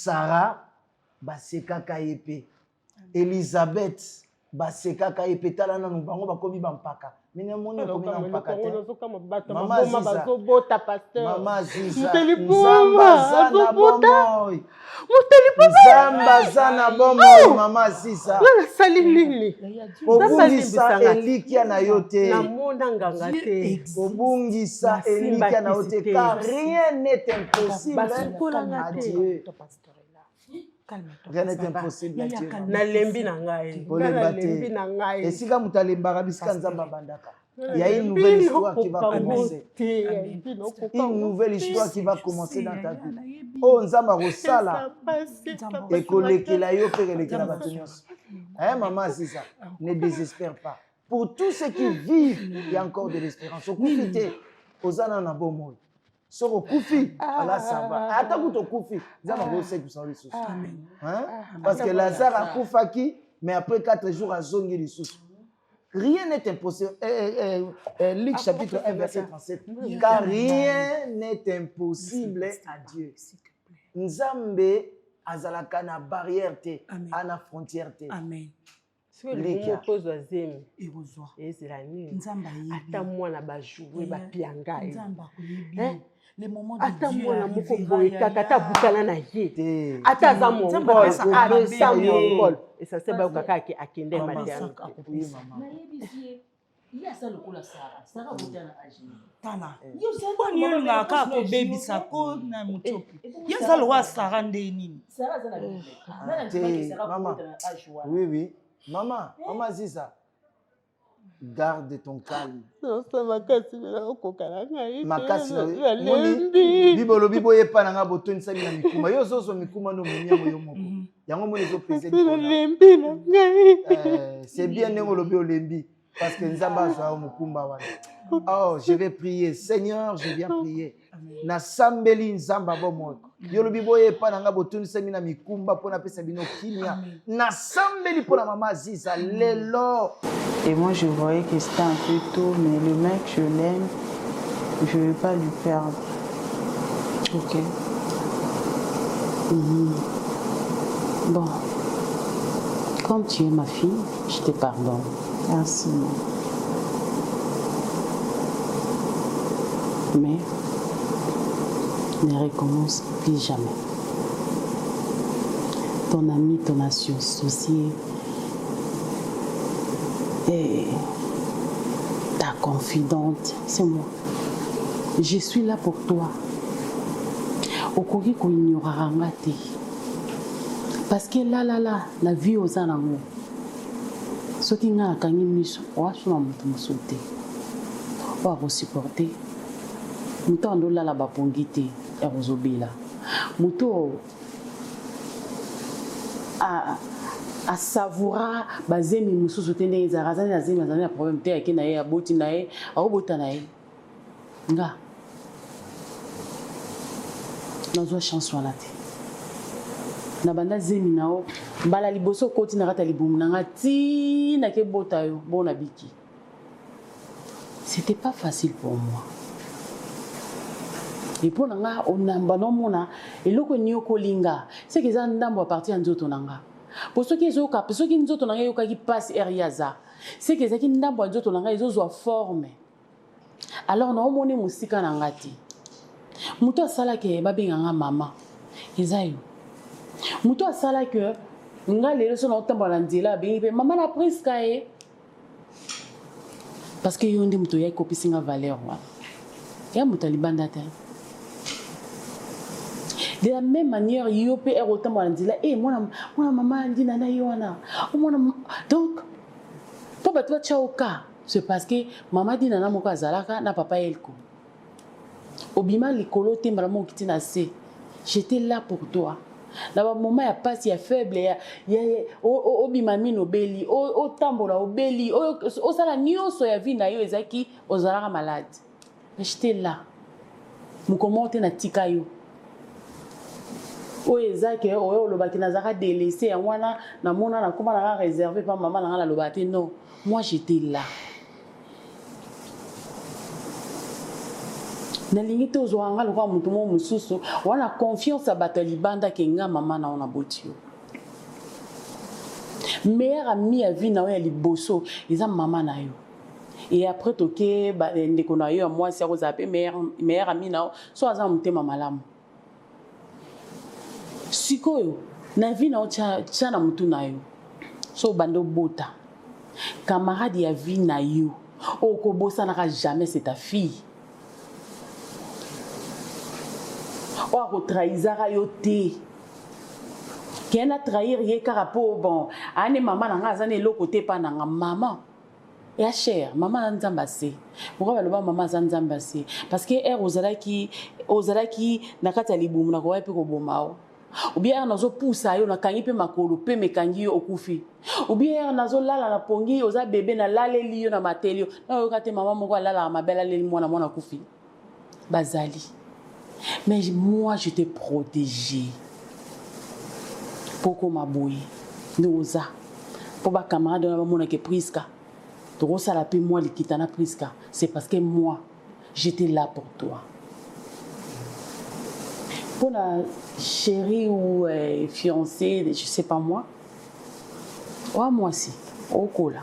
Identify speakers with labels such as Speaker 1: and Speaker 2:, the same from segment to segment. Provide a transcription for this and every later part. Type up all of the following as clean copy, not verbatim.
Speaker 1: Sarah baseka kayepe Elisabeth baseka kayepe tala na bango bakomi bampaka mine moni komi na mpaka te mama Ziza mama Ziza nzamba zana bomoy nzamba zana bomoy mama Ziza obungisa elikia na yote obungisa elikia na yote car rien n'est impossible à Dieu. Rien n'est impossible à Dieu.
Speaker 2: Nalembi nangai.
Speaker 1: Et si vous avez il y a une nouvelle histoire qui va commencer. Une nouvelle histoire qui va commencer dans ta vie. Oh, Nzamba Rosala. Et kolekela yo pe kolekela batonyos. Hein, maman, c'est ça. Ne désespère pas. Pour tous ceux qui vivent, il y a encore de l'espérance. Au Koufité, aux anana bomoy. Soro Koufi, Allah ça va. Attends que tu Koufi, Nzamba Rosala tout ça les sous. Hein? Parce que Lazare a Koufaki, mais après 4 jours a zongi les sous. Rien n'est impossible. Luc chapitre 1, verset 37. Car rien n'est impossible à Dieu. Nzambe azalaka na barrière te, ana frontière te.
Speaker 2: Amen.
Speaker 3: Le pose wa zemi. Et c'est la nuit.
Speaker 2: Nzamba yi.
Speaker 3: Ata mwana ba jouer ba pianga.
Speaker 2: Nzamba kulibi. Les moments de Dieu.
Speaker 3: Ata mwana moko boye kaka ta bukala na ye. Ata za mongol, ata mongol. Et ça c'est ba kaka ki akende maternité.
Speaker 1: Oui maman.
Speaker 4: Il y a ça le coup la Sarah. Sarah vous donne à agir.
Speaker 2: Tala. Yo c'est bon nga ka ko baby sako na mutopi. Yo ça le roi Sarah ndeni.
Speaker 4: Sarah za na bébé.
Speaker 1: Maman. Oui oui. Maman, maman Ziza. Garde ton calme.
Speaker 3: Non, ça va casser le kokala ngai.
Speaker 1: Makasi moni bibolo biboye pa na nga botoni sali na mikuma. Yo zozo mikuma no munya yo moko. Yango moni zo peser
Speaker 3: lembi na ngai.
Speaker 1: C'est bien nengo lobi olembi parce que nzamba zo mukumba wana. Oh, je vais prier. Seigneur, je viens prier. Na sambeli nzamba bomo. Yo lobi boye pa na nga botoni sali na mikumba pona pesa bino kimia. Na sambeli pona mama Ziza lelo.
Speaker 5: Et moi, je voyais que c'était un peu tôt, mais le mec, je l'aime, je ne veux pas lui perdre. Ok. Bon, comme tu es ma fille, je te pardonne. Merci. Mais ne recommence plus jamais. Ton ami, ton associé, et ta confidente, c'est moi. Je suis là pour toi. Okoki ko ignorera ngate. Parce que là, la vie aux anango. Ce qui n'a qu'à n'y miso, on a souvent me sauter. On va supporter. Muto ando la bapongite, ya rozobela. Muto a savourer bazemi mususu tende ezakazani na zemi azani na problème te yake na ye aboti na ye aobota na ye nga nazwa chance wana te na banda zemi nao mbala liboso koti na kata libumu na nga tina ke bota yo bona biki. C'était pas facile pour moi. Et pour nga onamba no mona eloko nyoko linga c'est que ça ndambo à partir nzoto nanga. Pour ceux qui sont capables, ceux qui nous ont qui passent Eriaza, c'est que ceux qui nous ont ils ont forme. Alors nous avons mon musika nangati. Muto sala ke babi nganga mama. Ezayo. Muto sala que nga les leçons ont tambo landila be maman la prise kae. Parce que yonde muto ya copie singa valeur wa. Ya muto libanda ta. De la même manière, il y a autant de gens qui disent moi maman dit nana yona. Donc pour battre tchaoka, c'est parce que maman dit nana moka zalaka na papa elko. Obima likolo te vraiment qui tina se. J'étais là pour toi. Na ba moment ya passe ya faible ya obima mino beli o tambola obeli o sala nyonso ya vie na yo ezaki ozalaka malade. J'étais là. Mon comment te na tika yo. O ezake o lobaki nazaka délaissé en wana na mona na koma na réservé par maman na lobati non moi j'étais là nalingi te ozwanga lokwa mutu mo mususu wana confiance bato libanda ke nga mama na ona botio meilleur ami ya vie na yo ya liboso eza mama na yo et après toke ndeko na yo ya mwasi akozala pe meilleur ami na yo so aza motema malamu sikoyo na vie na yo tia na mutu na yo so bande obota camarade ya vie na yo okobosanaka jamais c'est ta fille oyo akotrahizaka yo te ke na trahir ye kaka po bon ane mama na nga aza na eloko te mpa na nga mama ya cher mama aza nzambe ase pourkoi baloba mama aza nzambe ase parce que ere ozalaki na kati ya libumu na kowa mpe koboma o ubie ere nazopusa yo nakangi mpe makolo mpe mekangi yo okufi ubie ere nazolala na pongi oza bebe nalaleli yo na mateli yo na oyoka te mama moko alalaka mabe alaleli mwana akufi bazali. Mais moi, je t'ai protégé. Pourquoi ma bouille? Nous pour ma camarade de mon qui Priska. Tu ça la paix moi les kitana Priska. C'est parce que moi, j'étais là pour toi. Pour la chérie ou fiancée, je sais pas moi. Ouais, moi aussi. Au cola.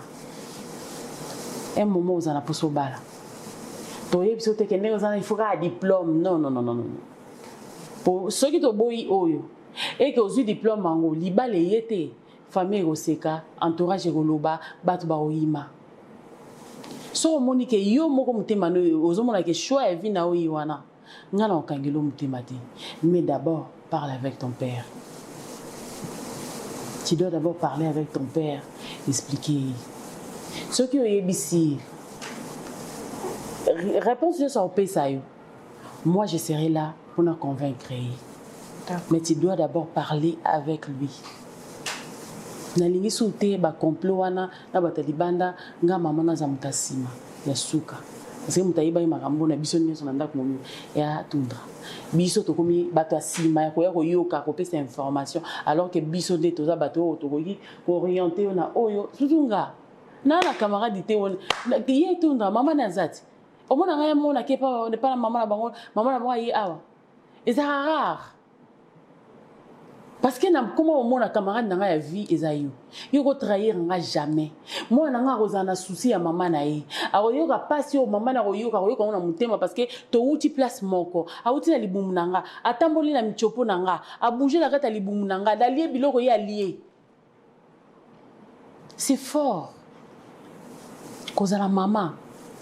Speaker 5: Un moment où on a poussé au bal. Il faut un diplôme. Non. Pour ceux qui ont boyi et qui ont eu diplôme mango, liba le yete, famille oseka, entourage roloba, batu ba oima. So moni ke yo moko mutema no ozomona ke choix e vina o yiwana. Ngala okangelo mutema te. Mais d'abord, parle avec ton père. Tu dois d'abord parler avec ton père, expliquer. Ceux qui ont ébissi réponse de son pays. Moi, je serai là pour nous convaincre. Mais tu dois d'abord parler avec lui. Nalingi souté ba complot wana na batalibanda nga mama na za mutasima ya suka. Parce que mutayiba makambo na biso nyonso na ndako momi ya tundra. Biso to komi bato asima ya koya koyoka ko pesa information alors que biso de toza bato to koyi ko orienter na oyo tutunga. Na camarade te on ye tundra mama na zati. Au moins, on a pas la maman la est awa. Et c'est rare. Parce que comment au moins la camarade dans la vie est aïe. Il faut trahir jamais. Moi, on a un souci à maman naïe. Alors il y a pas si au maman na royo on a monté parce que to outil place moko. A outil na libumu nanga. A tamboli na michopo nanga. A bouger la gata libumu nanga. D'allier biloko y allié. C'est fort. Cause la maman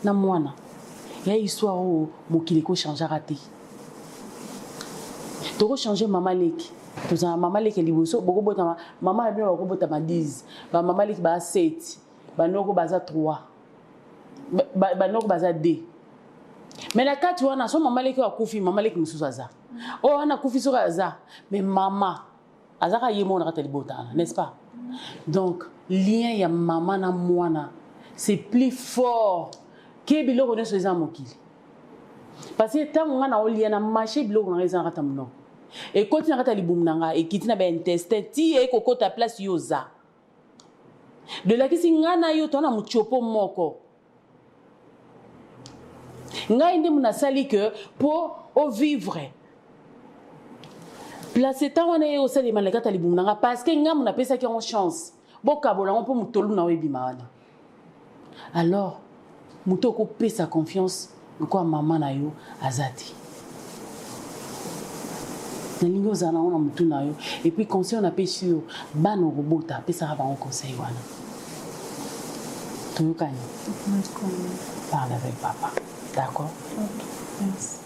Speaker 5: na mwana. Il y a une histoire où Mokiliko change à rater. Tu vas changer maman leki. Tu as maman leki liboso. Beaucoup de maman a bien beaucoup de madise. Maman leki ba 7. Ba noko baza 3. Ba noko baza 2. Mais la carte tu vois na so maman leki wa kufi maman leki mususu aza. Oh ana kufi so aza. Mais maman azaka yemo na rateli botana, n'est-ce pas? Donc lien ya maman na mwana c'est plus fort. Que biloko ne soit mokili parce que tant on a olien na marché biloko na eza rata mno et quand tu rata libum nanga et kitina ba intestin ti e koko ta place yoza de la kisi ngana yo tona muchopo moko nga inde muna sali que pour au vivre place tant on est au sali malaka ta libum nanga parce que nga muna pesa ki en chance boka bolango pour mutolu na webi maana alors Moutoko paie sa confiance quoi maman na yo azati. Nalingo zana on a mutu na yo et puis conseil on a payé sur bano robota pe ça va en conseil wana. Tu connais. Parle avec papa. D'accord?
Speaker 6: OK. Merci.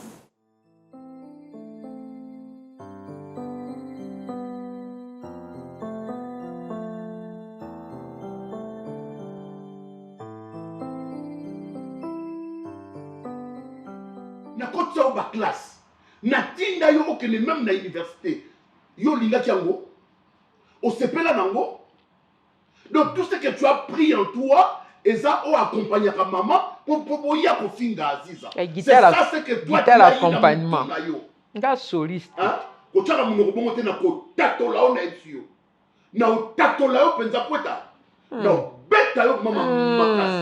Speaker 7: Classe. Natinda yo okele même na université. Yo linga tiango. Au sepela nango. Donc tout ce que tu as pris en toi, et ça o accompagner ta maman pour y a finga aziza. C'est ça ce que toi tu as
Speaker 8: l'accompagnement. Nga soliste.
Speaker 7: Hein? Ko tala munoko bongo te na ko tato la on etio. Na o tato la yo penza kweta. Non, beta yo mama makas.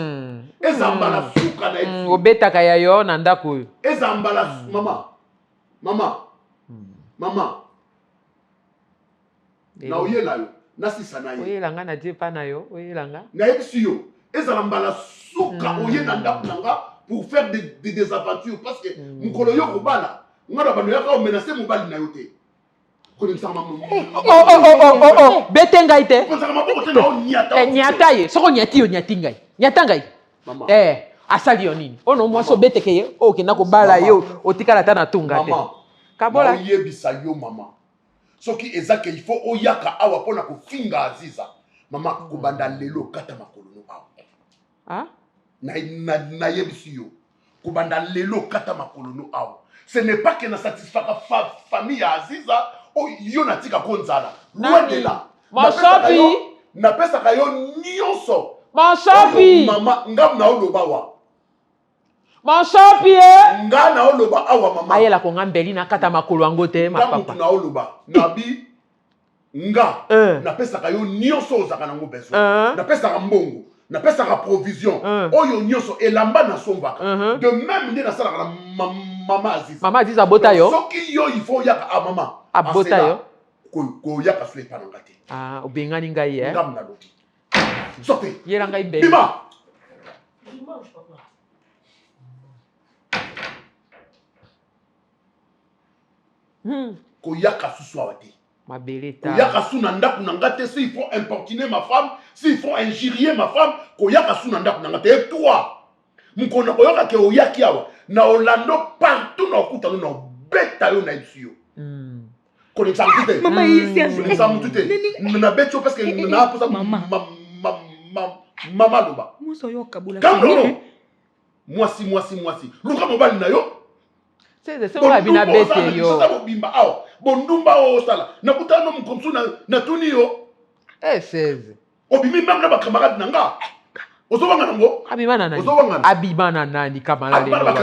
Speaker 7: ezambala suka na etu
Speaker 8: obetaka ya yo na ndako oyo
Speaker 7: ezambala mama na oyela yo nasisa na ye
Speaker 8: oyelanga na die pa na yo oyelanga
Speaker 7: nayebisi yo ezala mbala suka oye na ndako nanga pour faire des aventures parce que mokolo yo kobala nga na bano yaka omenase mobali na yo te
Speaker 8: bete ngai te
Speaker 7: konzaka maboko te na onyata
Speaker 8: nyata ye soko nyati yo nyati ngai nyata ngai asali yo nini ono mwasi obeteke ye okenda kobala ye otikala ata na tunga te kabola
Speaker 7: oyebisa yo mama soki ezake il faut oyaka awa mpona kofinga aziza mama kobanda lelo kata makolo no awa nayebisi yo kobanda lelo kata makolo no awa ce n'est pas que na satisfaka famille ya aziza yo natika konzala loin de là napesaka yo nyonso
Speaker 8: Monsopi
Speaker 7: mama ngam na oloba wa
Speaker 8: Monsopi
Speaker 7: nga na oloba awa mama
Speaker 8: ayela ko ngambeli na kata makolo ango te ma papa
Speaker 7: na oloba nabi nga napesaka yo nyonso ozaka nango besoin napesaka mbongo napesaka provision oyo nyonso elamba na sombaka de même nde nasalaka na mama aziza
Speaker 8: abota yo
Speaker 7: soki yo il faut yaka mama
Speaker 8: abota yo
Speaker 7: koyaka so epananga te
Speaker 8: obengani ngai
Speaker 7: ngam na loki sortez
Speaker 8: yela ngai be
Speaker 7: bima koyaka susu awa te koyaka su na ndako na nga te s'il faut importuner ma femme s'il faut injurier ma femme koyaka su na ndako na nga te et toi mokona koyoka ke oyaki awa na olando partout na okutano na obeta yo na yebisu yo konekisa mutu te konekisa mutu te nabeti yo parce que naaposa mama loba kangono mwasi luka mobali na yo
Speaker 8: bina bete yo
Speaker 7: bimba awa bondumba o sala nakutano mukomsu na tuni yo
Speaker 8: 16
Speaker 7: obimi même na bakamarade nanga ozobanga nango
Speaker 8: abima na nani kamala lelo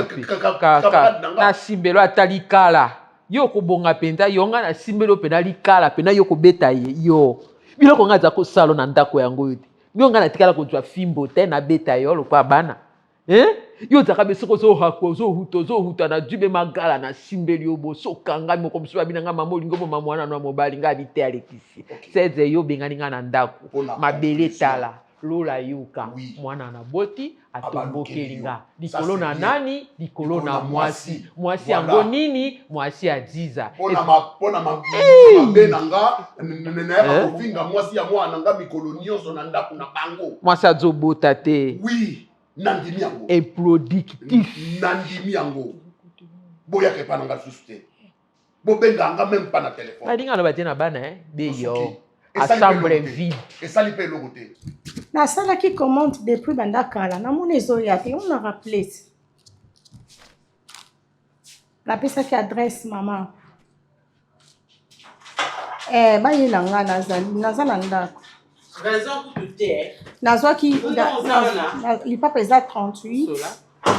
Speaker 8: na simbelo atali kala yo kobonga penta yonga na simbelo pena likala pena yo kobeta ye yo biloko nga za ko salo na ndako yango yote yonga na tikala ko twa fimbo te na beta yo lokwa bana yo zaka besoko zo hako zo huta na jube magala na simbeli yo boso kanga moko msuba binanga mamoli ngobo mamwana na mobali nga bite alekisi seze yo bengani nga na ndako mabele tala lola yuka mwana na boti atombokeli nga likolo na nani likolo na mwasi yango nini mwasi aziza
Speaker 7: pona mabe nanga nena kofinga mwasi ya mwana nga mikolo nyonso na ndako na bango
Speaker 8: mwasi azobota te
Speaker 7: oui nandimi yango
Speaker 8: improductif
Speaker 7: nandimi yango boyaka epa nanga susu te bobenganga même pas na telefone
Speaker 8: balinga aloba te na bana beyo assemble vide
Speaker 7: esali mpe eloko te
Speaker 6: nasalaki commande depuis banda kala namoni ezoya te on a rappelé napesaki adresse mama bayela nga naza na ndako nazwaki lipapa eza 38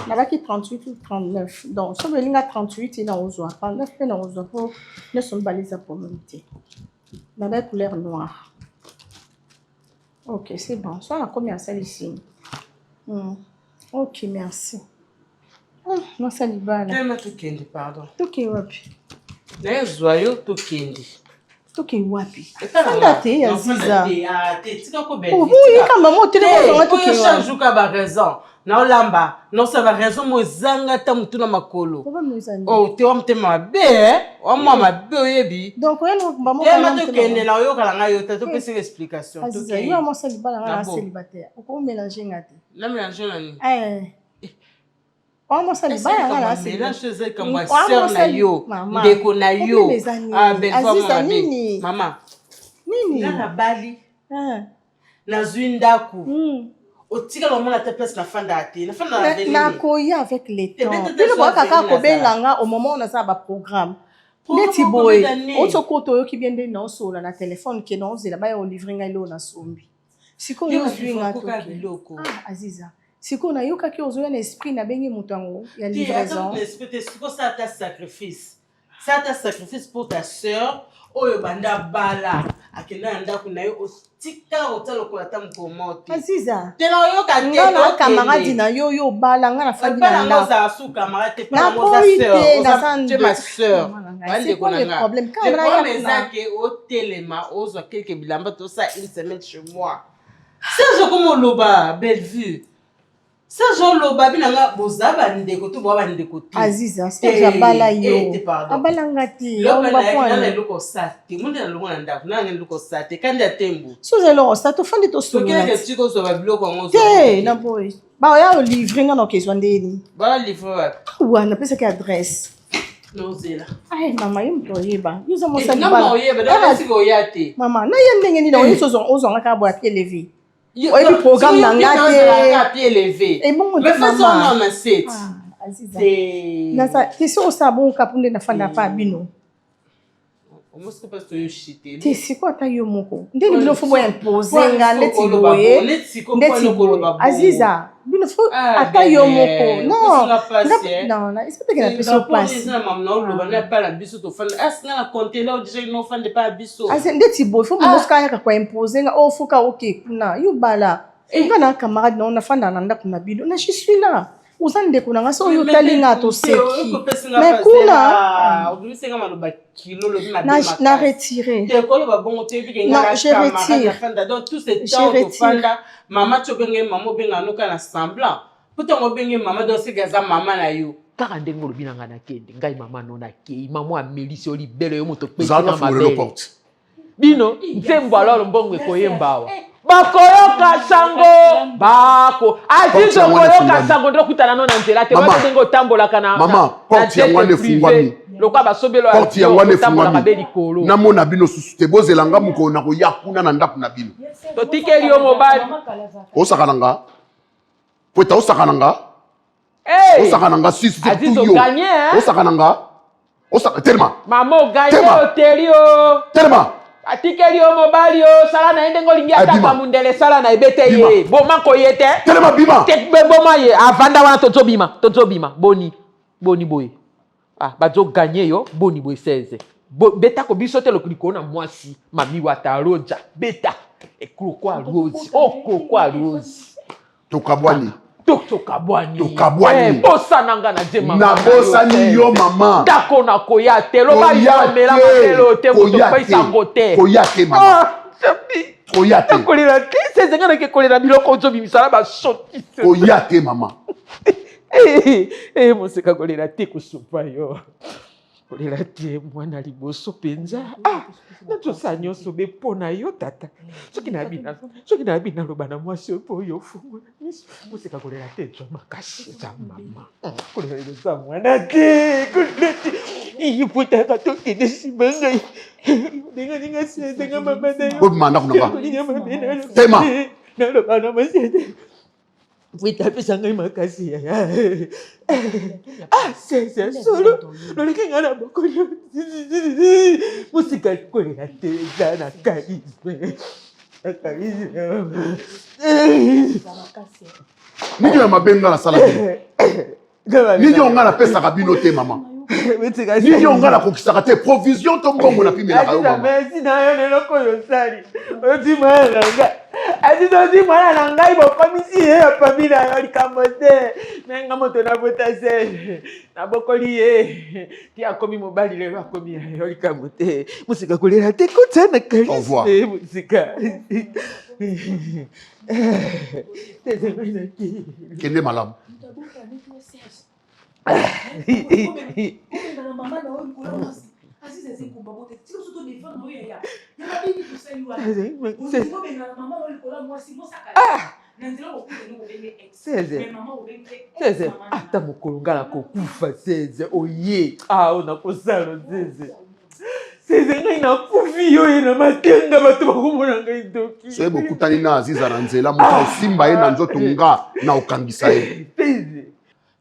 Speaker 6: nabaki 38 ou 39 donc so belinga 38 ina ozwa 39 mpe na ozwa mpo nyonso mibale eza problème te naba couleur noire. Ok, c'est bon. Soit on a combien ça ici? Ok, merci. Non, ça n'y va là.
Speaker 3: Tellement tout kendi, pardon.
Speaker 6: Tout qui est wapi?
Speaker 3: Les joyaux tout kendi.
Speaker 6: Tout qui est wapi? Ça date, Aziza.
Speaker 3: Oh,
Speaker 6: oui, quand maman, tu l'as
Speaker 3: tout qui est wapi? Change ka ba raison. Na olamba, non ça va raison mo zanga ta mutu na makolo. Oh, te omte mabe, o mama be oyebi.
Speaker 6: Donc on maman
Speaker 3: ma to kende na yo kala nga yo ta to pesa explication.
Speaker 6: Aziza, yo mo célibataire na célibataire. O ko mélanger ngate.
Speaker 3: Na mélanger nani?
Speaker 6: On mo célibataire na
Speaker 3: célibataire. Mélange c'est comme moi sœur na yo, ndeko na yo. Ah belle femme nini? Mama.
Speaker 6: Nini?
Speaker 3: Na bali. Na zwindaku. Otika lo mona te place na fanda ate na fanda na venir
Speaker 6: na koya avec les temps bilo ba kaka ko belanga au moment on a ça ba programme neti boy o tsokoto yo ki bien de non sola na téléphone ke non zela ba yo livrer ngai lo na sombi siko yo zwinga to
Speaker 3: biloko
Speaker 6: Aziza siko na yo kaki ozo na esprit na bengi mutango ya livraison
Speaker 3: l'esprit siko ça ta sacrifice pour ta sœur oyo banda bala akenda ndako na yo otika otalo ko ata mkomote
Speaker 6: Aziza
Speaker 3: tena yo ka te
Speaker 6: na camarade na yo bala nga na fandi na
Speaker 3: ndako za su camarade te pa mo za sœur tu ma sœur
Speaker 6: c'est quoi le problème quand
Speaker 3: le
Speaker 6: on
Speaker 3: problème est que au telema ozo quelque bilamba to ça une semaine chez moi Serge comme loba belle vue Serge loba binanga bozaba ndeko to boba ndeko ti
Speaker 6: Aziza Serge abala yo
Speaker 3: pardon
Speaker 6: abala ngati
Speaker 3: loba na loko sate munde na longo na ndako na ngene loko sate kandi atembu
Speaker 6: so zelo sa to fandi to so
Speaker 3: to kele ke tiko zo ba biloko ngo
Speaker 6: te na boy ba ya livrer nga no keswa ndeni
Speaker 3: ba livrer
Speaker 6: wana pesa ke adresse
Speaker 3: no zela
Speaker 6: ai mama yimto yeba yuza mo sa
Speaker 3: na mo yeba da siko yate
Speaker 6: mama na yende ngeni na oyiso zo nga bo a pied levé oyebi programme na nga
Speaker 3: te pied levé
Speaker 6: et bon
Speaker 3: mais fais son nom na set
Speaker 6: Aziza na sa tiso sa bon kapunde na fanda pa bino
Speaker 3: Omosko pas to yo shite.
Speaker 6: Te siko ata yo moko. Ndeni bino fo boya imposer nga neti boye. Neti boye. Aziza, bino fo ata yo moko. Non. Non, na est-ce que na peso passe.
Speaker 3: Na mam na lo bana pa la biso to fa. Est-ce na compter là déjà no fa de pas biso.
Speaker 6: Aziza ndeti boye fo mo ska ya kwa imposer nga o fo ka okay kuna. Yo bala. Nga na camarade na fanda na ndako na bino. Na je suis là. Uzande kuna nga so yo talinga to seki. Mais kuna
Speaker 3: obisenga maloba kilo lo na
Speaker 6: na retirer.
Speaker 3: Te ko lo ba bongo te bi nga
Speaker 6: je retire.
Speaker 3: Fanda donc tout ce temps to fanda mama chobenge mama benga no kana semblant. Puto mo benge mama do se gaza mama na yo.
Speaker 8: Kaka ndengo lo binanga na kende ngai mama no na ke mama amelisi oli bele yo moto pe
Speaker 7: na mabele.
Speaker 8: Bino nzembo alors mbongo ekoyembawa. Bakoyoka sango bako azizo koyoka sango ndo kutana no na nzela te wana dengo tambola kana
Speaker 7: mama porte ya ngwane fungwami
Speaker 8: lokwa basobelo
Speaker 7: porte ya ngwane fungwami na mona bino susu te bozelanga muko na ko yakuna na ndaku na bino
Speaker 8: to tikeli yo mobali
Speaker 7: osakananga pota osakananga osakananga sisi te
Speaker 8: azizo gagné
Speaker 7: osakananga osaka telema
Speaker 8: mama gagné hotelio
Speaker 7: telema
Speaker 8: atikeli yo mobali yo sala na ende ngolingi ataka mundele sala na ebete ye boma ko yete
Speaker 7: telema bima
Speaker 8: tekbe boma ye avanda wana tozobima boni boy bazo gagner yo boni boy 16 beta ko biso te lokuliko na mwasi mami wata roja beta ekroko rose okroko rose
Speaker 7: tokabwani
Speaker 8: tokabwani bosananga na jema
Speaker 7: na bosani yo mama
Speaker 8: dako na koya te lo ba mela matelo te ko paisa ngote
Speaker 7: koya te mama koya te
Speaker 8: kolera te sezenga na ke kolera biloko zo bimisala ba shoti
Speaker 7: koya te mama
Speaker 8: moseka kolera te kusupa yo kolera te mwana liboso penza nazosa nyonso bepona yo tata soki na bina loba na mwasi opo yo fungo moseka kolera te zwa makasi za mama kolera za mwana te kolera te iyiputaka tokende nsima ngai ndenge sezenga mama na yo
Speaker 7: bobimanda kunanga tema
Speaker 8: naloba na mwasi Wita pesa ngai makasi ya. C'est solo. Loleke ngana bokoli. Musika kolera teza na karisme.
Speaker 7: Nini ya mabenga la sala. Nini onga na pesa kabino te mama. Nini onga na kokisaka te provision to mbongo na pimela kayo mama.
Speaker 8: Merci na yo lelo koyo sali. Oti malanga. Azizozi mwana na ngai bokomisi ye ya famille ya likambo te menga moto na botase na bokoli ye ti akomi mobali lelo akomi ya likambo te musika kolera te kotana kali musika
Speaker 7: kende malamu
Speaker 8: ata mokolo nga na kokufa 16 oye nakosala 16 ngai nakufi yo ye na matenga bato bakomona ngai doki
Speaker 7: soki bokutani na aziza na nzela moto osimba ye na nzoto nga na okangisa ye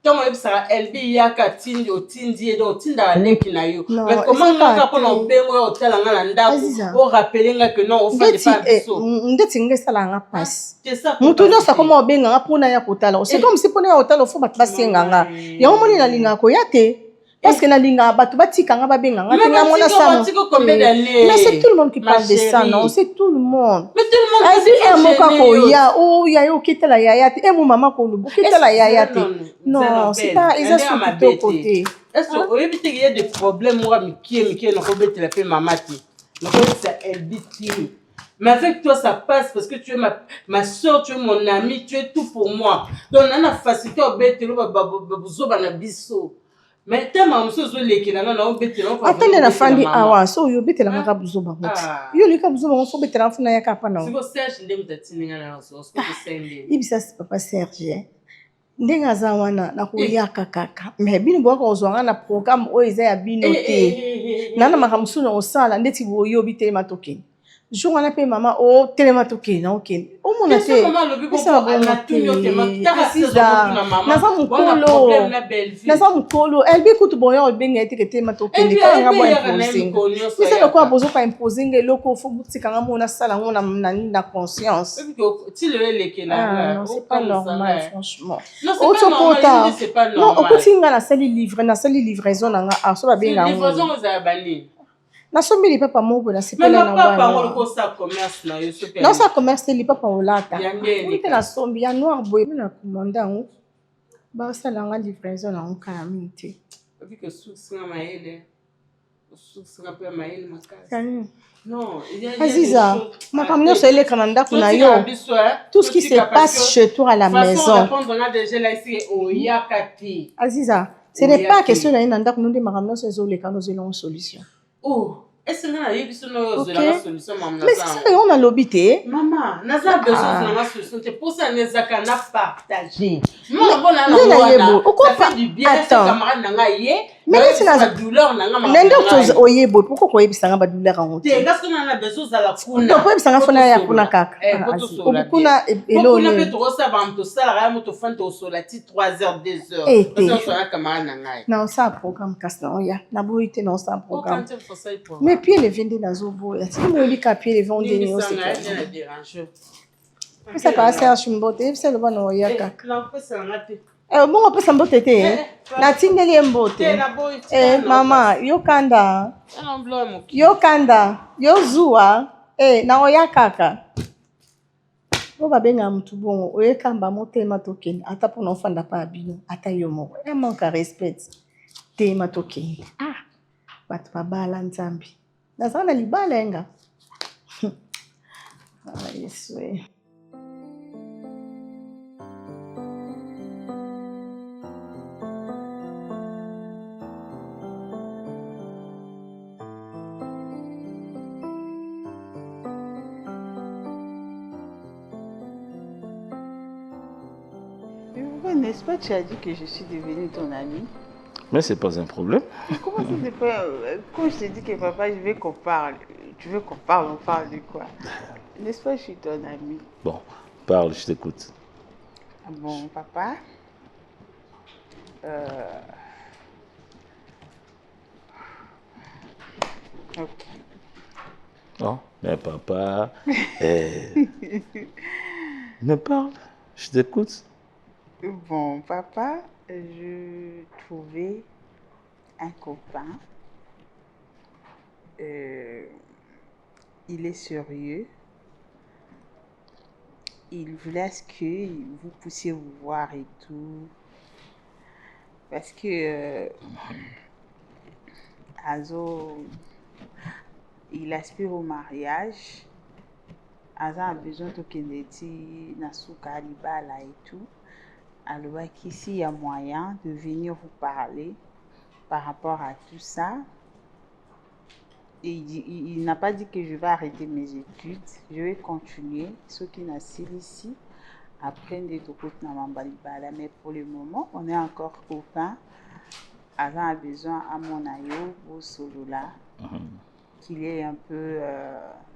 Speaker 3: Tomo ebisaka elbi yaka tindi otindi ye do otinda leki na yo. Mais comment nga ko na bengo yo tala nga na ndako o rappeler nga que non o fa de pas biso.
Speaker 6: Ndeti ngesala nga passe. Mutu ndo sa koma obenga nga pona ya kotala. C'est comme si pona ya kotala fo batbasi nga. Ya omoni na linga ko yate. Parce que nalinga bato batikanga babenganga tenga mona ça. Mais c'est tout le monde qui parle de ça, non? C'est tout le monde.
Speaker 3: Mais tout le monde
Speaker 6: dit un mot kako ya oh ya yo kita la yaya te mon maman ko lubu kita la yaya te. Non, c'est pas ils sont plutôt côté.
Speaker 3: Est-ce que oui il y a des problèmes moi mi na ko betela pe maman ti. Donc ça elle dit mais avec toi ça passe parce que tu es ma soeur, tu es mon amie, tu es tout pour moi. Donc on a la facilité au betelo babuzo bana biso. Mais tellement monsieur Zolé qui n'a pas bêté non.
Speaker 6: Attendez la fin di awa so yo bêté la maka buzo ba ngoti. Yo lika buzo ba so bêté la funa ya kapa na.
Speaker 3: Si vous Serge ndem tatinga na so ce que c'est ndem.
Speaker 6: Ibisa c'est papa Serge. Ndenga za wana na kuyaka kaka. Mais bino bwa ko zwanga na programme o eza ya bino te. Nana makamsu na osala ndeti bo yo bité matokeni. Je on appelle maman au télématoké na OK. Au mon été. Ça va na tout na mukolo. Elle écoute boyo benga ete ke télématoké ni ka ngabo imposer. C'est le quoi bozo pas imposer loko faut butika ngamo na sala ngona na conscience.
Speaker 3: Si le leke na.
Speaker 6: Non, c'est pas normal franchement. C'est pas normal. Non, au kotinga na sali livraison na nga a so ba benga.
Speaker 3: Livraison za bani.
Speaker 6: Nasombi li papa moko na sepela na
Speaker 3: wana. Papa ngolo ko sa commerce na yo so pe.
Speaker 6: Non sa commerce li papa olata. Nte na sombi ya noir boy na commanda ngo. Ba sala nga livraison na nkana minti.
Speaker 3: Vu que sous-singa maele. Sous-singa pe maele makasi.
Speaker 6: Kani.
Speaker 3: Non, il y a
Speaker 6: Aziza, makamno so ele kananda kuna yo. Tout ce qui se passe chez toi à la maison.
Speaker 3: On a déjà là ici au yakati.
Speaker 6: Aziza, ce n'est pas question na nanda kuna de makamno so ezole kano zelo solution.
Speaker 3: Oh, est-ce que na yebi sono zo la solution maman.
Speaker 6: Mais c'est on a l'obité.
Speaker 3: Maman, naza besoin de la solution, c'est pour ça nezaka na partager. Moi bona na moi. Ça fait du bien à camarade nanga yé. Mais c'est la douleur nanga maman.
Speaker 6: Nendo to oyebo, pourquoi ko yebisanga ba douleur en honte.
Speaker 3: Te gaso na besoin za la kuna.
Speaker 6: Donc ko yebisanga fona ya kuna kaka. Kuna elo
Speaker 3: ne. Kuna pe to sa ba mto sala ga mto fante o solati 3h 2h. Parce que ça camarade nanga.
Speaker 6: Non, ça programme kasna ya. Na boité non ça programme. Mais puis les vende na zobo. Si mo li kapie les vende ni aussi. Ça ka Serge Mbote, c'est le bon oyaka.
Speaker 3: Non, ça ngate.
Speaker 6: Bon on peut s'emboter te. Na tindeli mbote. Mama, yo kanda. Yo kanda, yo zuwa. Na oyakaka. Bo babenga mtu bongo, oyekamba motema tokeni, ata pona ofanda pa bino, ata yo moko. Manque respect. Tema tokeni. Batu babala nzambi. Nazana libala enga. Yesu.
Speaker 9: N'est-ce pas, tu as dit que je suis devenue ton amie?
Speaker 10: Mais c'est pas un problème.
Speaker 9: Comment ça se fait? Quand je t'ai dit que papa, je veux qu'on parle, tu veux qu'on parle, on parle de quoi? N'est-ce pas, je suis ton amie?
Speaker 10: Bon, parle, je t'écoute.
Speaker 9: Bon, papa. Ok.
Speaker 10: Non, mais papa. Me parle, je t'écoute.
Speaker 9: Bon, papa, je trouvais un copain. Il est sérieux. Il voulait à ce que vous puissiez vous voir et tout. Parce que Azo, il aspire au mariage. Azo a besoin de Kendeti, Nasuka, Libala et tout. Alors qu'ici, il y a moyen de venir vous parler par rapport à tout ça. Et il n'a pas dit que je vais arrêter mes études. Je vais continuer. Ce qui n'a pas ici, apprendre des trucs dans Mambalibala. Mais pour le moment, on est encore copains. Avant a besoin à mon aïe au solo là. Qu'il ait un peu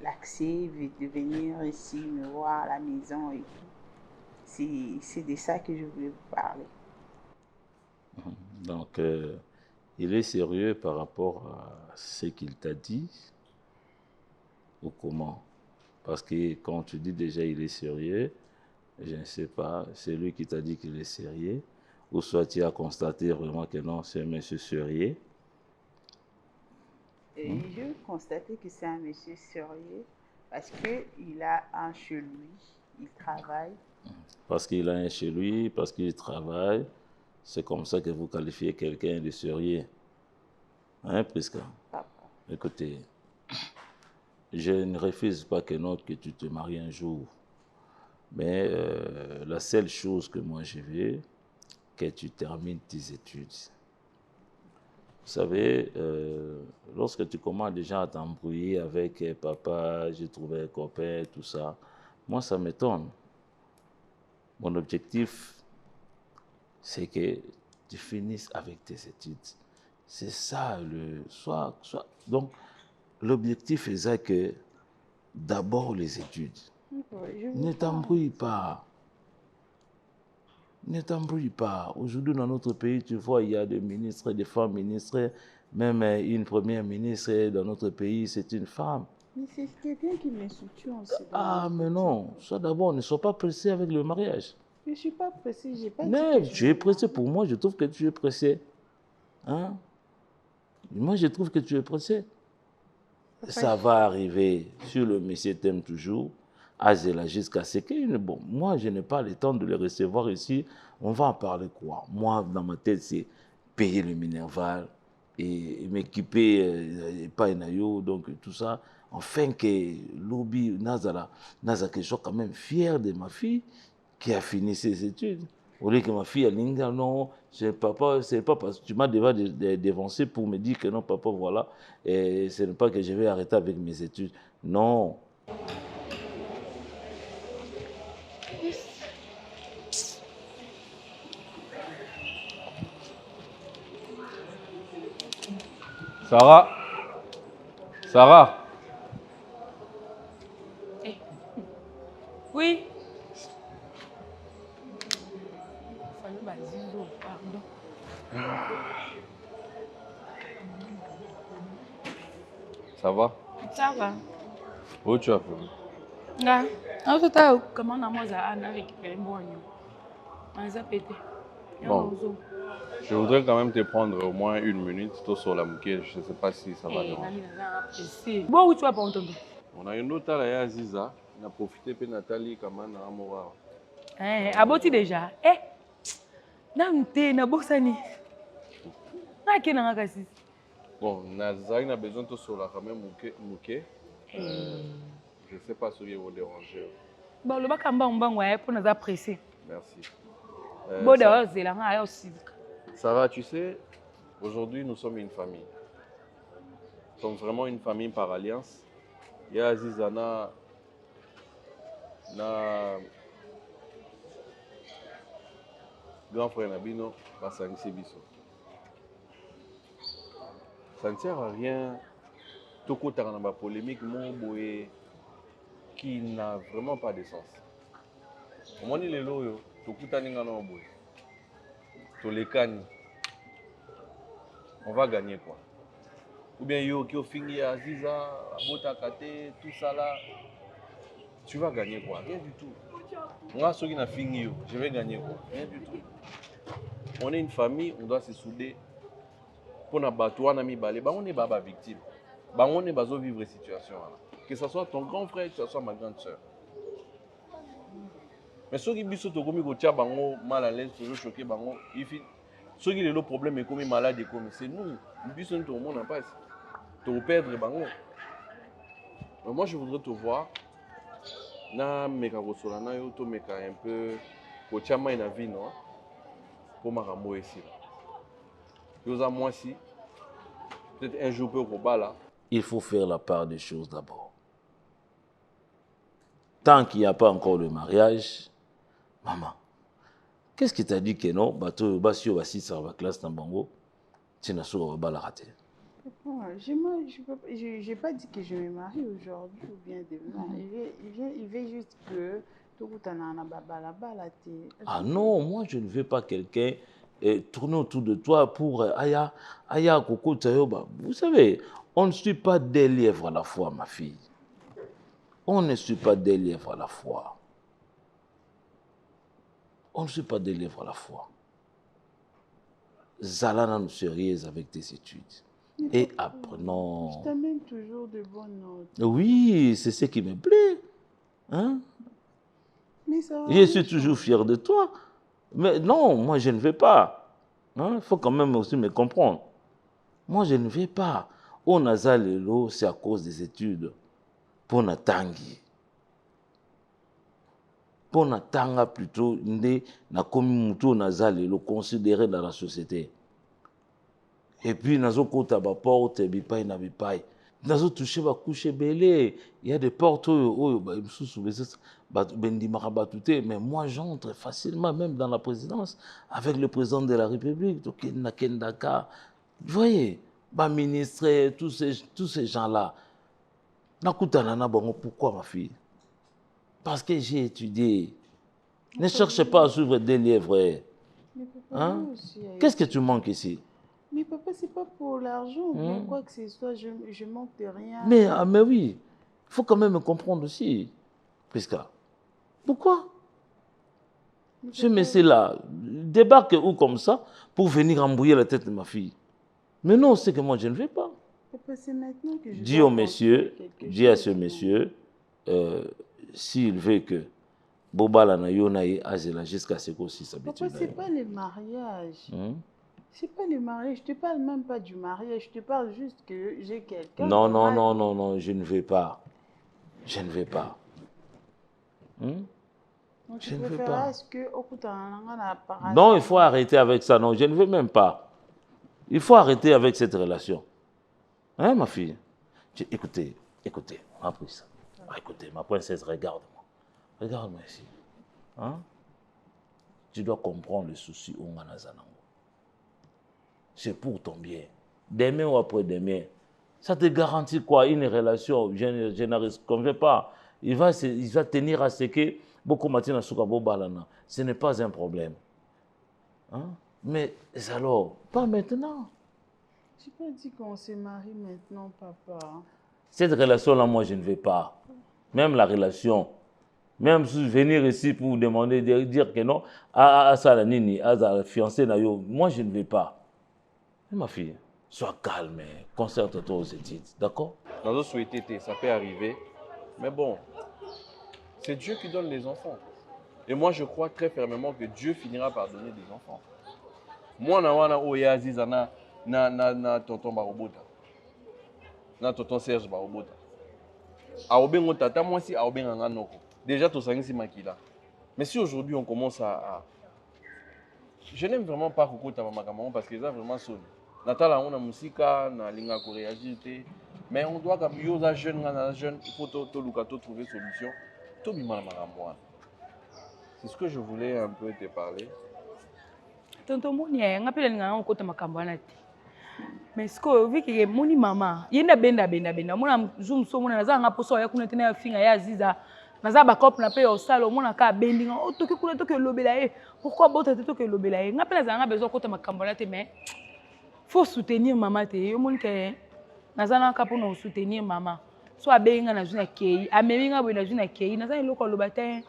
Speaker 9: l'accès de venir ici me voir à la maison et tout. C'est de ça que je voulais vous parler.
Speaker 10: Donc, il est sérieux par rapport à ce qu'il t'a dit ou comment? Parce que quand tu dis déjà il est sérieux, je ne sais pas, c'est lui qui t'a dit qu'il est sérieux ou soit tu as constaté vraiment que non, c'est un monsieur sérieux.
Speaker 9: Et je constatais que c'est un monsieur sérieux parce qu'il a un chez lui, il travaille.
Speaker 10: Parce qu'il a un chez lui, parce qu'il travaille, c'est comme ça que vous qualifiez quelqu'un de sérieux. Hein, Prisca?
Speaker 9: Papa.
Speaker 10: Écoutez, je ne refuse pas que tu te maries un jour. Mais la seule chose que moi je veux, que tu termines tes études. Vous savez, lorsque tu commences déjà à t'embrouiller avec papa, j'ai trouvé un copain, tout ça, moi ça m'étonne. Mon objectif, c'est que tu finisses avec tes études. C'est ça donc, l'objectif est ça que d'abord les études. Ne t'embrouille pas. Ne t'embrouille pas. Aujourd'hui, dans notre pays, tu vois, il y a des ministres, des femmes ministres, même une première ministre dans notre pays, c'est une femme.
Speaker 9: Mais c'est quelqu'un qui me soutient aussi.
Speaker 10: Ah, mais non. Ça d'abord, ne sois pas pressé avec le mariage.
Speaker 9: Je ne suis pas pressée, j'ai pas dit
Speaker 10: Mais
Speaker 9: que
Speaker 10: tu es pressé. Pour moi, je trouve que tu es pressé. Hein? Moi, je trouve que tu es pressé. Ça va arriver. Si le monsieur t'aime toujours, Azela jusqu'à ce que... Bon, moi, je n'ai pas le temps de le recevoir ici. On va en parler quoi? Moi, dans ma tête, c'est payer le Minerval et m'équiper, pas Enayo, donc tout ça. Enfin que Lobby, Naza, que je sois quand même fier de ma fille qui a fini ses études. Au lieu que ma fille a dit non, c'est pas parce que tu m'as déjà dévancé pour me dire que non, papa, voilà, et ce n'est pas que je vais arrêter avec mes études. Non.
Speaker 11: Sarah. Sarah.
Speaker 2: Oui.
Speaker 11: Ça va?
Speaker 2: Ça va.
Speaker 11: Où tu as fait?
Speaker 2: Là, on se t'a comment on a récupéré mon agneau. On s'est pété.
Speaker 11: Bon. Je voudrais quand même te prendre au moins 1 minute sur la mouquette. Je ne sais pas si ça va déranger.
Speaker 2: Bon, où tu vas pas entendre?
Speaker 11: On a une autre à la Aziza. On a profité de Nathalie comme un amoureux.
Speaker 2: Aboti déjà. Na bosani. Na kena ngakasi.
Speaker 11: Bon, Nazari a besoin de sur la même mouquet. Je ne sais pas si vous déranger.
Speaker 2: Bon, le bakamba mbangwa pour nous apprécier.
Speaker 11: Merci.
Speaker 2: Sarah,
Speaker 11: tu sais, aujourd'hui nous sommes une famille. Nous sommes vraiment une famille par alliance. Il y a Azizana, grand frère Nabino, Bassani Sebiso. Ça ne sert à rien. Toko Taranaba polémique, qui n'a vraiment pas de sens. Au moins, il est là, Toko Taningana Oboye. On va gagner quoi? Ou bien yo qui fini Aziza, Abota Kate, tout ça là. Tu vas gagner quoi? Rien du tout. Moi, ceux qui n'ont fini, je vais gagner quoi? Rien du tout. On est une famille, on doit se souder. Pour nous battre, on a mis balai, on est baba victime. On est baso vivre la situation. Que ce soit ton grand frère, que ce soit ma grande soeur. Mais ceux qui sont mal à l'aise, toujours choqués, ceux qui ont le problème et malade, c'est nous. Nous sommes tout le monde en passe. Tu perdre. Moi, je voudrais te voir. Na meka kosolana yo to meka un peu kochama ina vie non pour makambo ici. Yoza moi si peut-être un jour peut là.
Speaker 10: Il faut faire la part des choses d'abord. Tant qu'il n'y a pas encore le mariage, maman, qu'est-ce qui t'a dit que non, bateau basio basi ça va classe dans bango, tu n'as pas la rater.
Speaker 9: Je n'ai pas dit que je me marie aujourd'hui ou bien demain. Il veut juste que tout le monde
Speaker 10: Ah non, moi je ne veux pas quelqu'un tourner autour de toi pour aya koko tayoba. Vous savez, on ne suit pas des lièvres à la fois, ma fille. On ne suit pas des lièvres à la fois. On ne suit pas des lièvres à la fois. Zalana nous sérieuse avec tes études. Et apprenons.
Speaker 9: Je t'amène toujours de bonnes notes.
Speaker 10: Oui, c'est ce qui me plaît. Hein?
Speaker 9: Mais ça va,
Speaker 10: je suis toujours fier de toi. Mais non, moi je ne vais pas. Il faut quand même aussi me comprendre. Moi je ne vais pas. On a zalelo, c'est à cause des études. Pour na tangi. Pour na tanga plutôt, na komimuto na zalelo considéré dans la société. Et puis, nazo kota ba porte, bipai na bipai. Nazo touché ba couche belé. Il y a des portes mais moi j'entre facilement même dans la présidence avec le président de la République. Donc, Nakendaka. Vous voyez, ba ministre, tous ces gens-là. Pourquoi ma fille? Parce que j'ai étudié. Ne cherchez pas à suivre des livres. Hein? Qu'est-ce que tu manques ici?
Speaker 9: Mais papa, c'est pas pour l'argent ou quoi que ce soit, je manque de rien.
Speaker 10: Mais oui, il faut quand même me comprendre aussi, Prisca. Pourquoi ce monsieur-là débarque où comme ça pour venir embrouiller la tête de ma fille? Mais non, c'est que moi je ne vais pas.
Speaker 9: Papa, c'est maintenant que je
Speaker 10: Dis au monsieur, dis à ce monsieur, s'il veut que Bobala na yonaye azela jusqu'à ce qu'on s'y s'habitue.
Speaker 9: Papa, c'est pas le mariage. C'est pas le mariage, je te parle même pas du mariage, je te parle juste que j'ai quelqu'un.
Speaker 10: Non, je ne vais pas. Je ne vais pas.
Speaker 9: Donc je ne veux pas.
Speaker 10: Non, il faut arrêter avec ça. Non, je ne veux même pas. Il faut arrêter avec cette relation. Hein, ma fille? Écoutez, on a pris ça. Écoutez, ma princesse, regarde-moi. Regarde-moi ici. Hein? Tu dois comprendre le souci au Manazanango. C'est pour ton bien. Demain ou après-demain, ça te garantit quoi? Une relation, je ne conviens pas. Il va tenir à ce que beaucoup matin Soukabo Balana. Ce n'est pas un problème. Hein? Mais alors, pas maintenant.
Speaker 9: Je n'ai pas dit qu'on se marie maintenant, papa.
Speaker 10: Cette relation-là, moi, je ne vais pas. Même la relation. Même si venir ici pour vous demander de dire que non, à Salanini, à la fiancée, moi, je ne vais pas. Mais ma fille, sois calme, concentre-toi aux études, d'accord?
Speaker 11: Dans d'autres souhaités, ça peut arriver. Mais bon, c'est Dieu qui donne les enfants. Et moi, je crois très fermement que Dieu finira par donner des enfants. Moi, na tonton Barobota. Na tonton Serge Barobota. Aobengo tata, moi aussi, aobenga noko. Déjà, tout ça, c'est makila. Mais si aujourd'hui, on commence à... Je n'aime vraiment pas Koko Tamamakamon parce que ça vraiment sonne. Natala, on a musique, na linga ko réagir. Mais on doit comme yosa jeune, il faut trouver solution. Tout bimala moi. C'est ce que je voulais un peu te parler.
Speaker 2: Tonton Moni, on appelle les gens Koko Tamakamon. Mais ce que vu que Moni maman, yenda benda. Mona zoom so mona naza nga poso ya kuna tena finga ya ziza. Naza ba couple na pe au salon mona ka bending. O toki kuna toki lobela e. Pourquoi bota toki lobela e? Nga pela za nga besoin Koko Tamakamon mais faut soutenir maman te yo moni ke nazana ka pour nous soutenir maman so abenga na juna kei ameminga bo na juna kei nazana loko lobate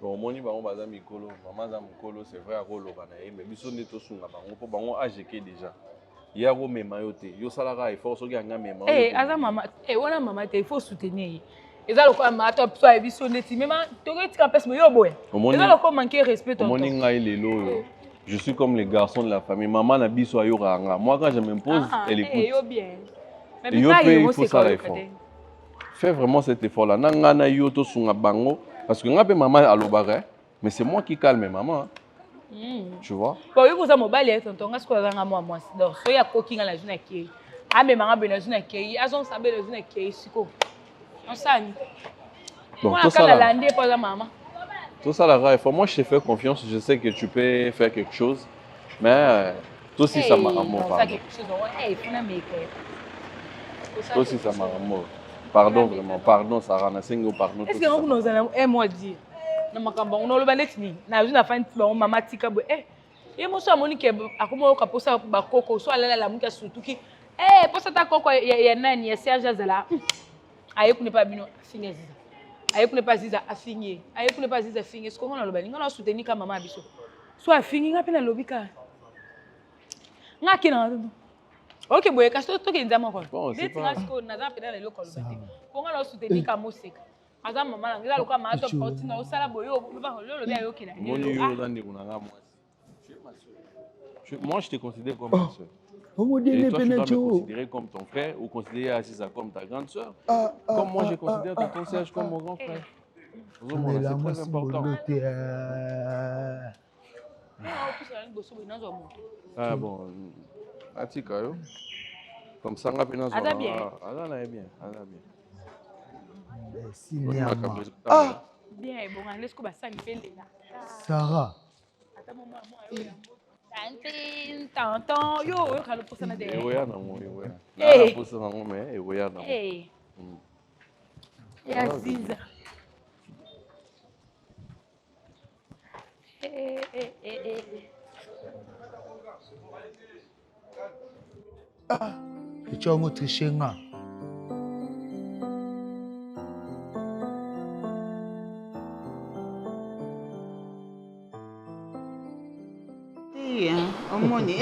Speaker 11: bon moni bango baza mikolo maman za mikolo c'est vrai ko loba na mais biso ne to sunga bango po bango ageke déjà ya ko mema yo te yo salaka effort so nga mema
Speaker 2: aza maman wana maman te il faut soutenir eza loko mato so biso neti même to retika pese yo boye eza loko manquer respect ton
Speaker 11: moni ngai lelo yo. Je suis comme les garçons de la famille. Maman n'a pas soyé ranga. Moi, quand je m'impose, elle écoute. Et il faut ça l'effort. Fais vraiment cet effort-là. Nangana yoto sunga bango. Parce que ngape maman a l'obare, mais c'est moi qui calme maman. Tu vois?
Speaker 2: Bon, oui, vous avez mobile, tonton. Est-ce que vous avez moi moi? Donc, soyez à coquille dans la zone qui. Ah, mais maman ben la zone qui. Elles ont sabé la zone qui. Siko. On s'en.
Speaker 11: Donc tout ça là.
Speaker 2: Maman.
Speaker 11: Tout ça là, moi je te fais confiance, je sais que tu peux faire quelque chose, mais toi aussi ça m'a amour. Toi aussi ça m'a amour. Pardon vraiment, pardon Sarah, pardon.
Speaker 2: Est-ce que nous allons un mois dire? Na makamba on le banet ni. Na juna fa nti maman tika bo ye mo so Monique akoma ka posa ba koko so alala la muka sutuki. Posa ta koko ya nani ya Serge Azala. Ayeku ne pas bino finesse. Ayeku ne pas ziza afinye. Ayeku ne pas ziza finye. Ce qu'on a le bani, on a soutenu ka maman biso. So afinye nga pena lobika. nga kina ok boye kasi tokenza moko
Speaker 11: neti
Speaker 2: nga sikoyo naza mpena na eloko aloba te mpo nga na osoutenir ka moseka aza mama nanga eza lokola maa topa otinda osala boye olobi ayokela
Speaker 11: moni yo oza ndeko na nga mwasi moi je te considère comme ma soeur. Et toi, tu dois me considérer comme ton frère ou considérer Aziza comme ta grande soeur. Comme moi, je considère tonton Serge comme mon grand frère. C'est très important. Ah bon, Atika yo. Comme ça, on a bien.
Speaker 2: Ada bien.
Speaker 1: Ah.
Speaker 2: Bien, bon, laisse-moi basali pelela.
Speaker 1: Sarah.
Speaker 2: Tonton, yo kalo posa na de.
Speaker 11: Ewoya na mo, ewoya. Na posa na mo me, ewoya na mo.
Speaker 2: Ya Ziza.
Speaker 1: Tu as montré chez moi.
Speaker 9: Omoni.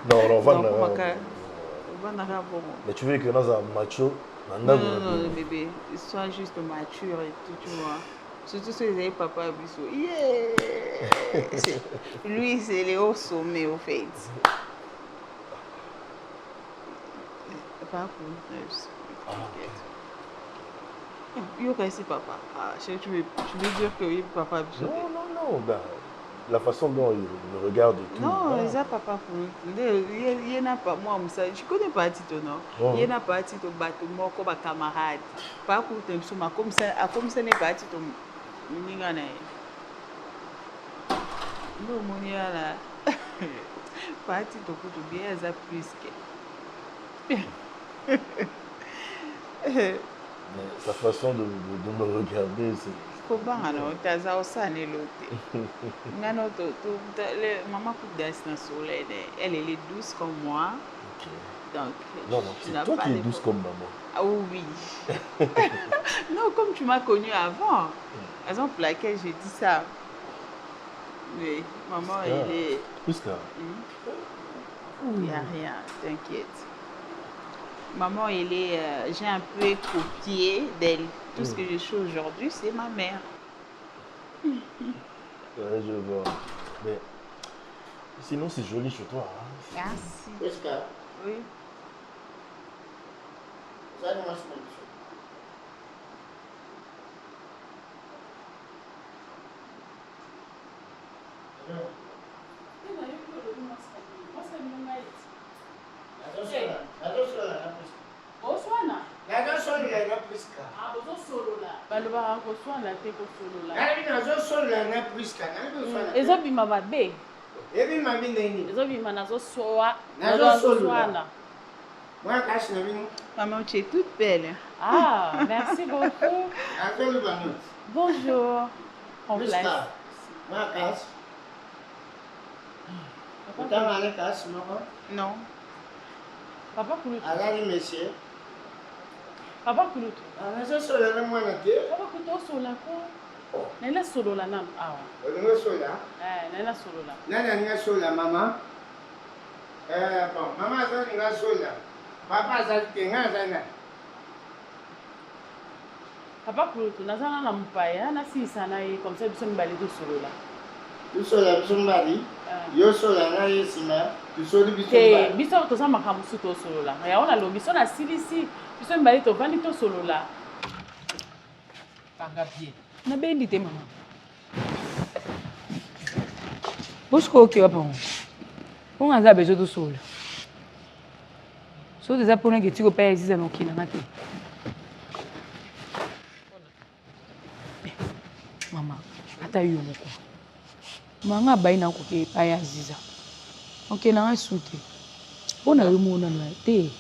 Speaker 12: Non,
Speaker 9: Non,
Speaker 12: mais tu veux que dans un macho,
Speaker 9: non, bébé, sois juste mature et tout, tu vois. Surtout si vous avez papa Bissot. Yeah! Lui, c'est le haut sommet, au fait. Pas cool. Yo, c'est papa. Ah, tu veux dire que oui, papa Bissot?
Speaker 12: Non, ben, la façon dont il me regarde et tout.
Speaker 9: Non, ils ont papa pour il n'a pas moi je connais pas Tito non. Il n'a pas Tito bateau moi comme camarade. Pas pour te suma comme ça n'est pas Tito ninga na. Non mon là. Pas Tito pour bien ça plus que.
Speaker 12: Mais sa façon de me regarder c'est
Speaker 9: Kobanga taza osane lote. Ngano maman Koudas na soleil, elle est douce comme moi.
Speaker 12: OK.
Speaker 9: Donc
Speaker 12: non, c'est toi qui es douce comme maman.
Speaker 9: Ah oui. Non, comme tu m'as connue avant. Raison pour laquelle j'ai dit ça. Oui, maman elle est
Speaker 12: Prisca.
Speaker 9: Il n'y a rien, t'inquiète. Maman elle est j'ai un peu copié d'elle. Tout ce que je suis aujourd'hui, c'est ma mère.
Speaker 12: Ouais, je vois. Mais sinon, c'est joli chez toi. Hein?
Speaker 9: Merci.
Speaker 4: Prisca.
Speaker 9: Oui.
Speaker 4: Ça, moi, c'est
Speaker 5: ezobima babe
Speaker 4: ebima mineni
Speaker 5: ezobima nazosoa
Speaker 4: nazoswana moi cache na bino
Speaker 9: Maman, tu es toute belle.
Speaker 5: Ah, merci beaucoup. Bonjour. On place.
Speaker 4: Moi cache.
Speaker 9: Non.
Speaker 5: Papa Koulout.
Speaker 4: Allez, monsieur.
Speaker 5: Papa Koulout.
Speaker 4: Je suis là, moi,
Speaker 5: Papa Koulout, solo ko. Nena solo la nam. Ah.
Speaker 4: Nena solo.
Speaker 5: Nena solo la.
Speaker 4: Nena solo, maman. Bon, maman, ça nena solo. Papa, ça tenga zana.
Speaker 5: Papa Koulout, nazana na mpaya na sisa na ye comme ça biso mbali to solo la.
Speaker 4: Bisola biso mbali. Yo sola na yesima. Bisoli biso mbali.
Speaker 5: Biso to sa makamusu to solo la. Ya ona lo biso na silisi. Biso mbali to vandi to solo la.
Speaker 2: Panga bien. Na bendi te mama. Busco que apa. On a za besoin de solo. So des apona que tu paya ziza no kina ngati. Mama, ata yo moko. Manga baina ko ke paya ziza. OK na ngasute. Ona yo mona na te.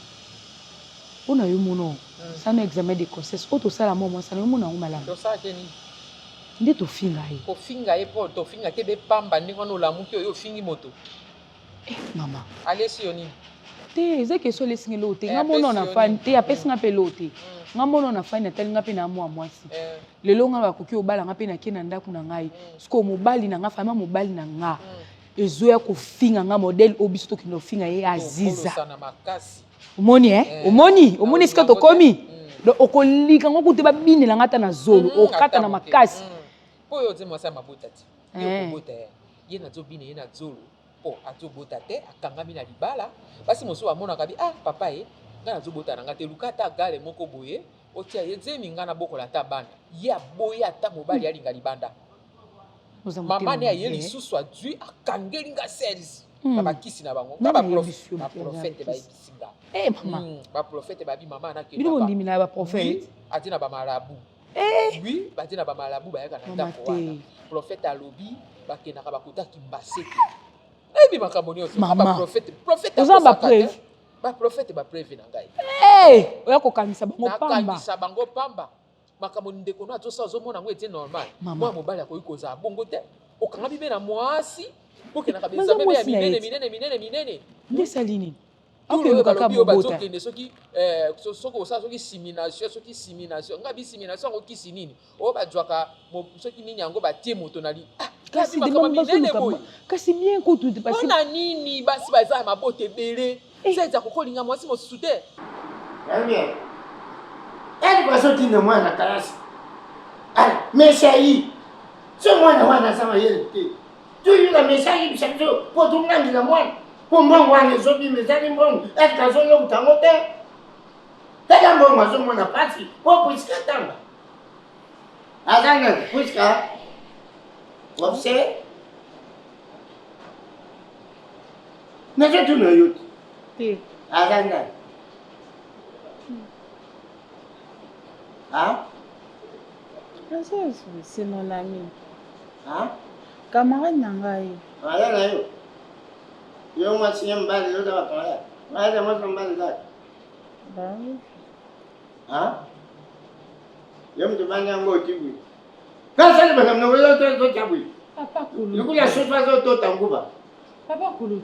Speaker 2: Ona yo mono. Ça un examen de grossesse. Auto sala moi ça no mona ngomala.
Speaker 8: To sa keni.
Speaker 2: Nde to finga ye.
Speaker 8: Ko finga ye po to finga ke be pamba ndingo no lamu ki yo fingi moto.
Speaker 2: Mama.
Speaker 8: Allez si oni.
Speaker 2: Te ezeke so lesingi lote. Ngamono na fan te apesi nga pe lote. Ngamono na fan na tel nga pe na mwa mwasi. Lelo nga bakoki obala nga pe na kina ndako na ngai. Siko mobali na nga fama mobali na nga. ezoya kofinga nga modèle obiso to kino finga ye Aziza omoni sika to komi donc okolika ngo kuté ba binela ngata na zolo okata na makasi
Speaker 8: po yo zemo sa mabota ti yo kobota ye na zo bine ye na zolo po azobota te akangami na libala basi moso amona kabi papa ye nga na zobota na ngate lukata gale moko boye otia ye zemi nga na bokola ta bana ye aboya ata mobali alinga libanda mama ne aye lisusu adui akangeli nga service babakisi na bango baprofete bayebisinga baprofete babi mama
Speaker 2: anakendabino baprofete
Speaker 8: ati na bamalabu oui bati na bamalabu bayaka na ndako wana profete alobi bakendaka bakutaki mbasete ebi makambo nyonso baprofete bapreve na ngai
Speaker 2: oya kokanisa bango pamba
Speaker 8: nakangisa bango pamba makambo ndeko no azosa ozomona ngo ete normal mwa mobali akoki kozala bongo te okanga bibe na mwasi okendaka bezambe ya minene
Speaker 2: ndesali nini
Speaker 8: oyo bazokende soki osala soki simination nga bisimmination yango kisi nini oyo bazwaka soki nini yango batie moto na li
Speaker 2: kasi bien kutu
Speaker 8: mpona nini basi baza ya mabota ebele seza kokolinga mwasi mosusu te
Speaker 4: eri bazotinda mwana kalasi mesai so mwana wana aza mayele te toyuka mesai bisa biso mpo tongangila mwana mpo mbongo wana ezobima ezali mbongo eti azoyokuta yango te tala mbongo azomona pasi mpo puisika tanga aza nani puisika ofise nazotuna yo te aza nani
Speaker 9: C'est mon ami. Camarade Nangaï.
Speaker 4: Voilà, yo. Yo, moi, si j'aime pas les autres, on va parler. Moi, j'aime pas les autres.
Speaker 9: Bah oui.
Speaker 4: Yo, me demande un mot, tu veux. Quand ça, le bonhomme, nous voulons tout le temps.
Speaker 2: Papa Koulou.
Speaker 4: Nous voulons la chose pas autre en Cuba.
Speaker 2: Papa Koulou.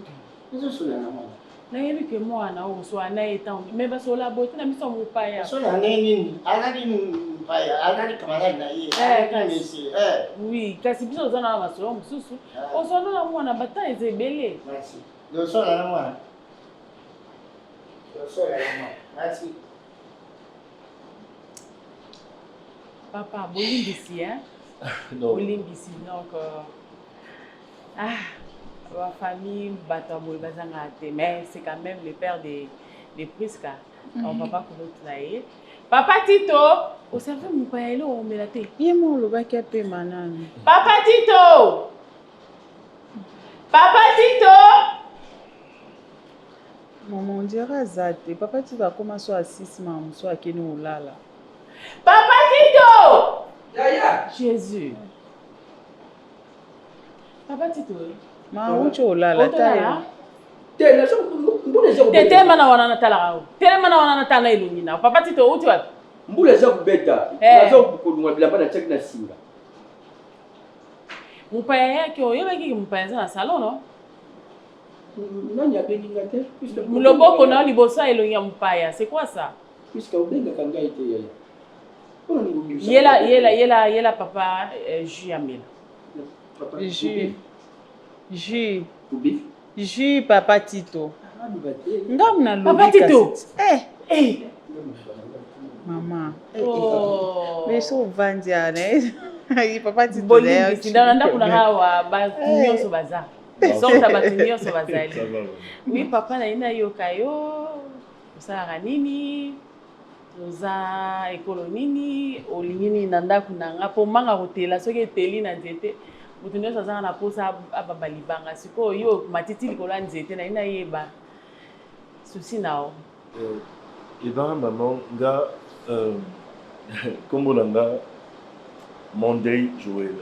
Speaker 4: Nous sommes là, moi.
Speaker 5: nayebi ke mwana oyo so anaye ntango me basola boye tina biso mopaya
Speaker 4: sola anaye nini azali mpaya azali kamarade na ye
Speaker 5: oui kasi biso oza na masolo mosusu osola na mwana batan eza ebele
Speaker 4: osola na mwana osola na mwana merci
Speaker 5: papa bolimbisi bolimbisi donc la famille Bataboul Bazangate, mais c'est quand même le père de Prisca. On va pas connaître. Papa Tito, au service mon père on met la tête.
Speaker 9: Il y a mon loba qui a payé manan.
Speaker 5: Papa Tito, Papa Tito.
Speaker 9: Maman dira zate. Papa Tito a commencé à 6 mois, soit à Kenya ou là.
Speaker 5: Papa Tito.
Speaker 8: Yaya.
Speaker 5: Jésus. Papa Tito.
Speaker 9: Ma ucho lala tayo.
Speaker 5: Tete mana wana natala au. Tete mana wana natala ilungina. Papa Tito ucho wapi?
Speaker 13: Mbula za kubeta. Bazo kukulunga bila bana check na singa.
Speaker 5: Mpaya yake oyo baki mpaya za salon no?
Speaker 13: Nani abeninga te?
Speaker 5: Muloboko na libosa ilungia mpaya. C'est quoi ça?
Speaker 13: Puisque ubenga kanga ite yaya.
Speaker 5: Yela papa Juamel.
Speaker 13: Papa
Speaker 9: Ju Papa Tito. Ngam na lobi
Speaker 5: Papa Tito.
Speaker 9: Mama. Mais so vandia ne. Papa Tito.
Speaker 5: Boli bisindana ndakuna ngawa ba nyonso baza. Sonta ba nyonso bazali. Oui papa na ina yokayo. Usara nini? Oza ekolo nini? Olingini na ndakuna ngapo manga hotela soki eteli na nzete. Mutundo sasa na posa ababalibanga siko yo matiti likola nzete na ina yeba souci nao
Speaker 12: ben maman nga kombo langa Monday Joël